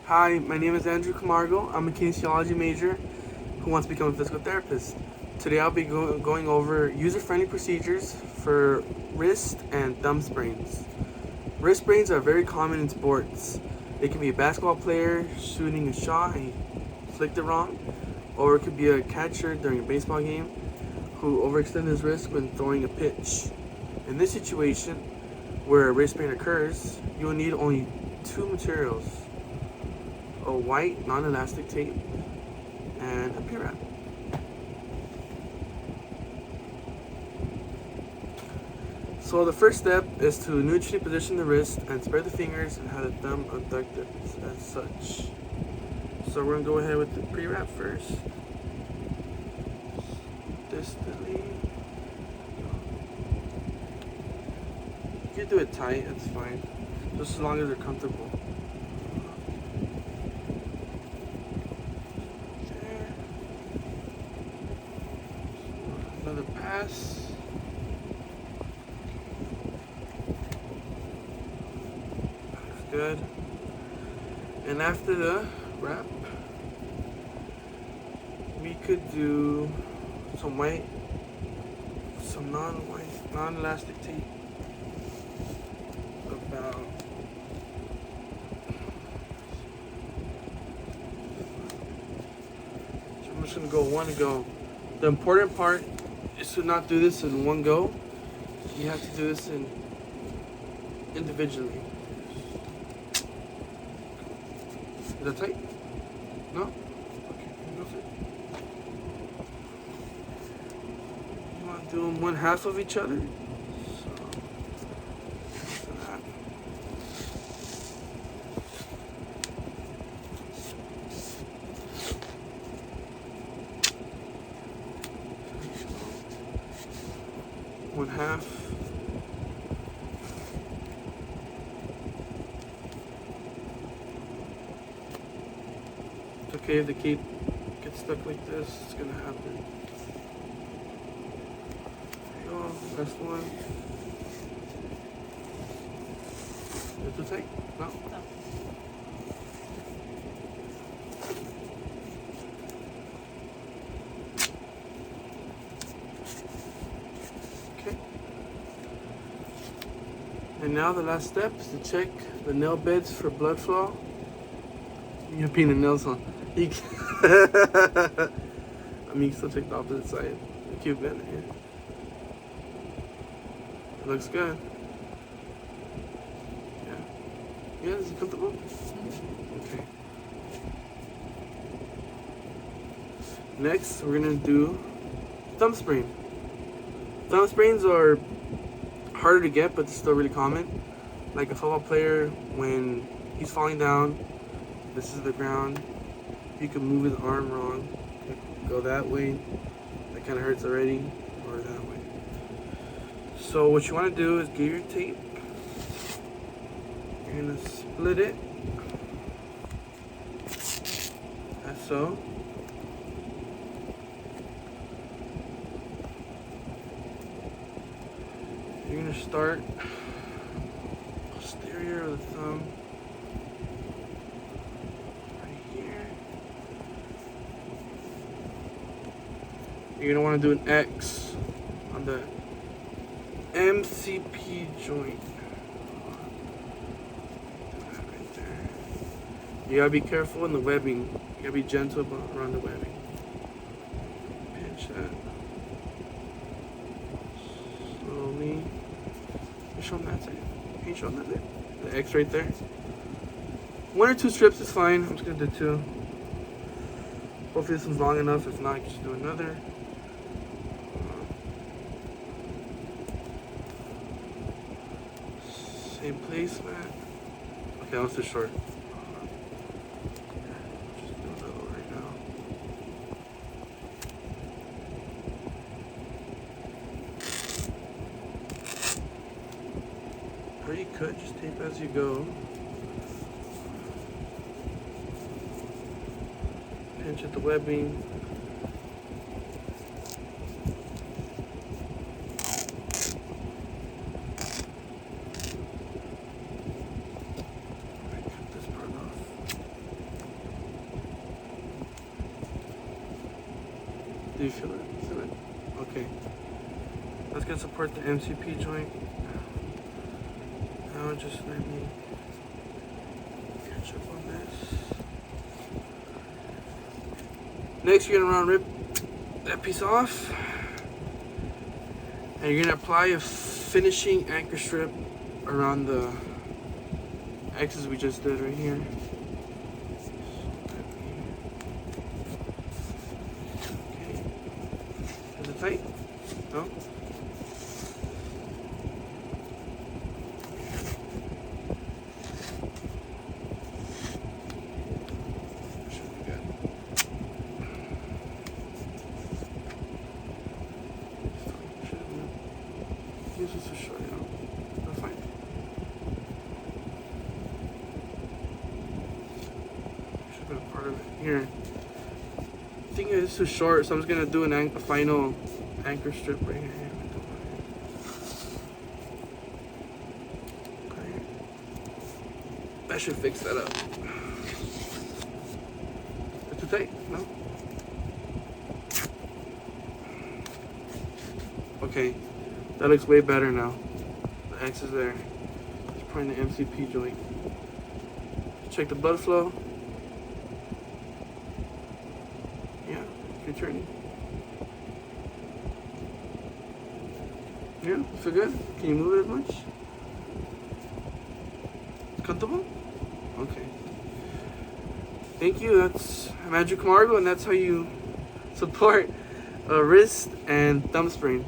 Hi, my name is Andrew Camargo. I'm a kinesiology major who wants to become a physical therapist. Today I'll be going over user-friendly procedures for wrist and thumb sprains. Wrist sprains are very common in sports. It can be a basketball player shooting a shot and he flicked it wrong, or it could be a catcher during a baseball game who overextended his wrist when throwing a pitch. In this situation, where a wrist sprain occurs, you will need only two materials: a white non-elastic tape and a P-wrap. So the first step is to neutrally position the wrist and spread the fingers and have the thumb abducted as such. So we're gonna go ahead with the pre-wrap first. Distantly. You can do it tight, that's fine. Just as long as they're comfortable. There. Another pass. Good. And after the wrap, we could do some non-elastic tape. About so I'm just gonna go one go. The important part is to not do this in one go. You have to do this individually. Is that tight? No? Okay, go for it. You want to do them one half of each other? So, after that. One half. Okay, if the cape gets stuck like this, it's gonna happen. There you go, last one. Is it too tight? No? No. Okay. And now the last step is to check the nail beds for blood flow. You have painted nails on. You can I mean, you can still take the opposite side. Keep it here. It looks good. Yeah. Yeah, is it comfortable? Okay. Next, we're gonna do thumb sprain. Thumb sprains are harder to get, but still really common. Like a football player, when he's falling down, this is the ground. You can move his arm wrong. Go that way. That kind of hurts already. Or that way. So what you want to do is get your tape. You're going to split it. As so. You're going to start posterior of the thumb. You're going to want to do an X on the MCP joint. Right there. You got to be careful in the webbing. You got to be gentle around the webbing. Pinch that. Slowly. You show them that side. Can you show them that there? The X right there. One or two strips is fine. I'm just going to do two. Hopefully this one's long enough. If not, just do another. Same placement. Okay, that one's too short. Just do a little right now. Or you could just tape as you go. Pinch at the webbing. Cut this part off. Do you feel it? Feel it? Okay. That's gonna support the MCP joint. Now just let me catch up on this. Next, you're gonna round rip that piece off, and you're gonna apply a finishing anchor strip around the X's we just did right here. Okay. Is it tight? No? This is for sure, That's fine. Should have been a part of it. Here. I think it's too short, so I'm just gonna do a final anchor strip right here. Okay. That should fix that up. It's too tight, no? Okay. That looks way better now. The X is there. It's probably the MCP joint. Check the blood flow. Yeah, good turning. Yeah, feel good? Can you move it as much? Comfortable? Okay. Thank you. I'm Andrew Camargo, and that's how you support a wrist and thumb sprain.